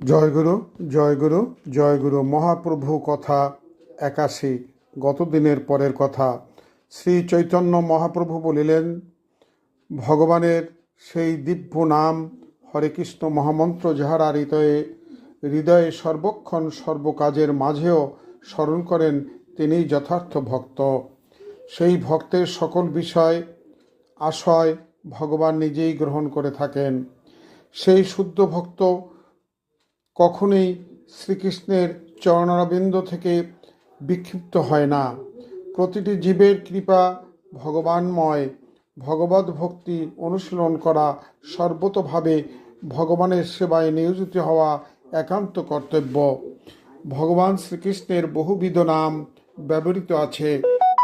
জয়গুরু জয়গুরু জয়গুরু। মহাপ্রভু কথা 81। গতদিনের পরের কথা। শ্রী চৈতন্য মহাপ্রভু বলিলেন, ভগবানের সেই দিব্য নাম হরে কৃষ্ণ মহামন্ত্র যাহারা হৃদয়ে সর্বক্ষণ সর্বকাজের মাঝেও স্মরণ করেন, তিনিই যথার্থ ভক্ত। সেই ভক্তের সকল বিষয় আশয় ভগবান নিজেই গ্রহণ করে থাকেন। সেই শুদ্ধ ভক্ত কখনোই শ্রীকৃষ্ণের চরণারবিন্দ থেকে বিক্ষিপ্ত হয় না। প্রতিটি জীবের কৃপা ভগবানময়। ভগবত ভক্তি অনুশীলন করা, সর্বতোভাবে ভগবানের সেবায় নিয়োজিত হওয়া একান্ত কর্তব্য। ভগবান শ্রীকৃষ্ণের বহুবিধ নাম ব্যবহৃত আছে।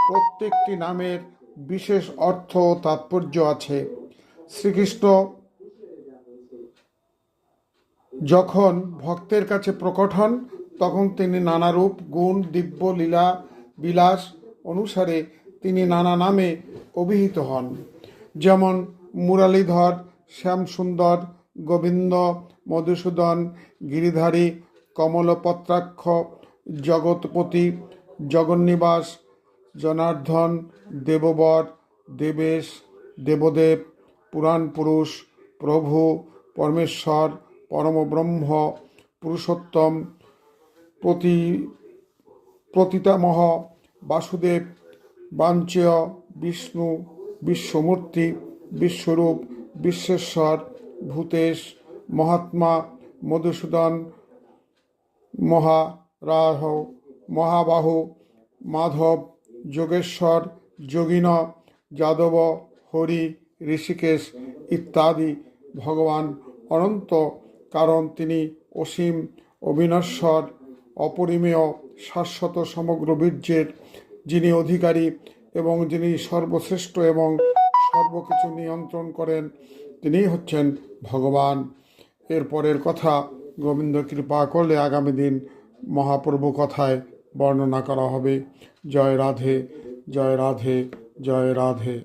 প্রত্যেকটি নামের বিশেষ অর্থ ও তাৎপর্য আছে। শ্রীকৃষ্ণ যখন ভক্তের কাছে প্রকট হন, তখন তিনি নানা রূপ, গুণ, দিব্য লীলা বিলাস অনুসারে তিনি নানা নামে অভিহিত হন। যেমন মুরালীধর, শ্যামসুন্দর, গোবিন্দ, মধুসূদন, গিরিধারী, কমলপত্রাক্ষ, জগৎপতি, জগন্নিবাস, জনার্দন, দেববর, দেবেশ, দেবদেব, পুরাণ পুরুষ, প্রভু, পরমেশ্বর, পরমব্রহ্ম, পুরুষোত্তম, প্রতিতামহ, বাসুদেব, বাঞ্চেয়, বিষ্ণু, বিশ্বমূর্তি, বিশ্বরূপ, বিশ্বেশ্বর, ভূতেশ, মহাত্মা, মধুসূদন, মহাবাহু, মাধব, যোগেশ্বর, যোগিন, যাদব, হরি, ঋষিকেশ ইত্যাদি। ভগবান অনন্ত, কারণ তিনি অসীম, অবিনশ্বর, অপরিমেয়, শাশ্বত সমগ্র বীর্যের যিনি অধিকারী এবং যিনি সর্বশ্রেষ্ঠ এবং সর্বকিছু নিয়ন্ত্রণ করেন, তিনিই হচ্ছেন ভগবান। এরপরের কথা গোবিন্দ কৃপা করলে আগামী দিন মহাপ্রভু কথায় বর্ণনা করা হবে। জয় রাধে, জয় রাধে, জয় রাধে।